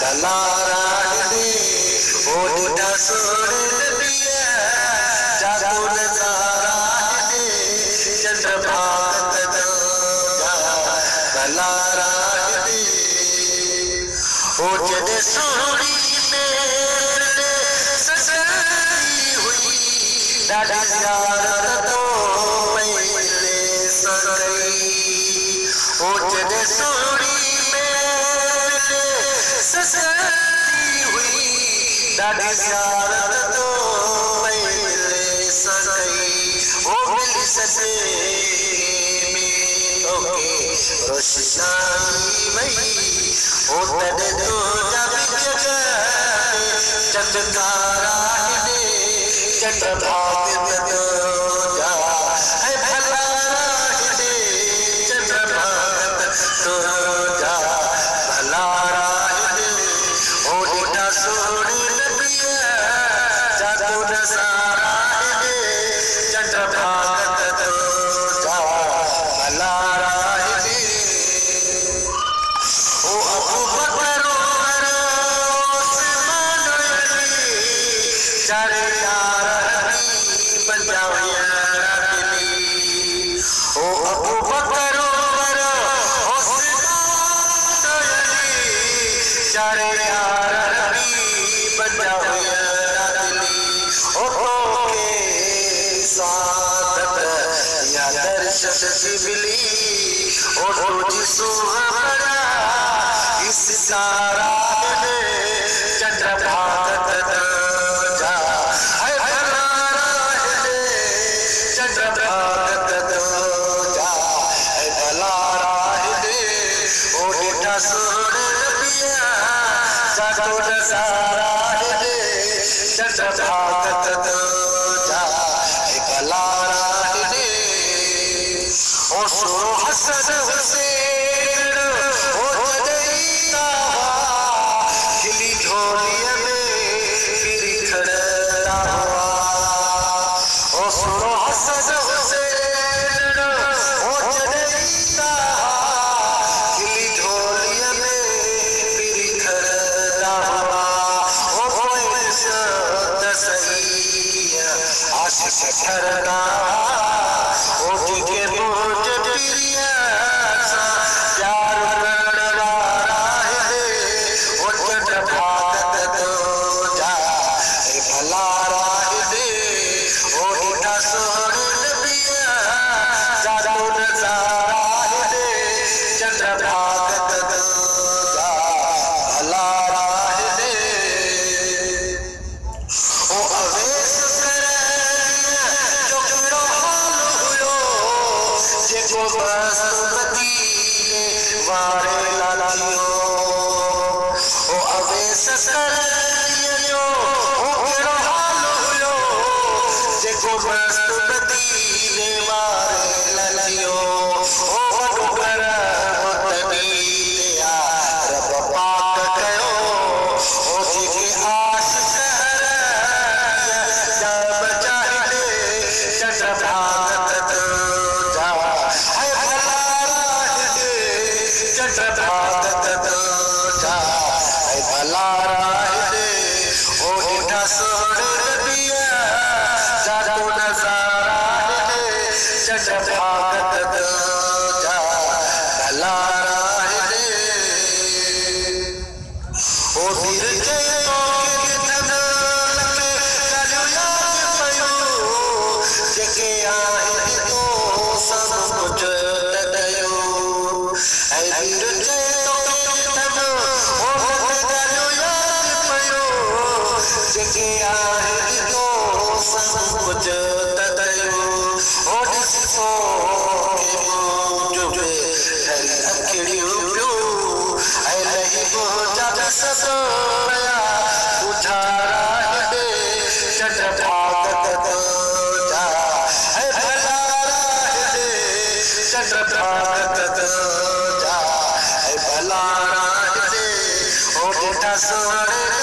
भलारा दे ओटा सोड़ दिया जागो नजारा दे चंद्रभागा भलारा दे ओटे सोड़ी मेरे ससरी हुई डाडी ज़ियारत तो पहले सगई ओटे सोड़ी मेरे ससरी हुई डाडी ज़ियारत तो पहले सगई ओ मिली सजे में ओके रोशनाई वही ओ तड़े तो जब जगह चंद्रतारा दे चंद्रभागा जा है भलारा दे चंद्रभागा जा भलारा दे ओटा सोड़ दिया जागो नजारा दे चंद्रभागा जा भलारा दे ओ अबू बकर चारे यार बन जाओ यार दिली ओ अबू बकर चारे यार बन जाओ यार दिली ओ तो के साथ या दर्शन सिबली ओ तो जिसो बड़ा इस सारा चंद्रभागा जा है भलारा दे चंद्रभागा जा है भलारा दे ओटा सोड़ दिया जागो नजारा दे चंद्रभागा जा है भलारा दे ओ सुनो हसन हुसैन ओ जदईता खिली ढोलिया में फिर खड़ता हुआ ओ सुनो हसन हुसैन ओ जदईता खिली ढोलिया में फिर खड़ता हुआ ओ कोई सही आशिक करना ओ के बोझ प्रिया सा प्यार करना है ओ चंद्रभागा जा है भलारा दे ओटा सोड़ दिया जागो नजारा दे चंद्रभागा जा भलारा दे ओ अवेश जो करो हाल हुयो जेको बसमती वारे लालियो ओ अवेश करियो ओ केड़ो हाल हुयो जेको बसमती वारे लालियो ओ वडो कर तबी या रब पाक कयो ओ जेके आशिक जब चाहे चंद्रभागा जा है भलारा दे चंद्रभागा जा है भलारा दे ओटा सोड़ दिया जागो नजारा दे चंद्रभागा जा भलारा दे ओ वीर के जेके आहे तो सब कुछ दयो ऐ वीर जे तब ओ दयो याद पयो जेके आहे तो सब कुछ दयो ओ दिसो के जो पे अखड़ियो पियो ऐ नहीं पहुंचा सब या उठारा दे चंद्रभागा जा है भलारा दे चंद्रभागा जा है भलारा दे ओटा सोड़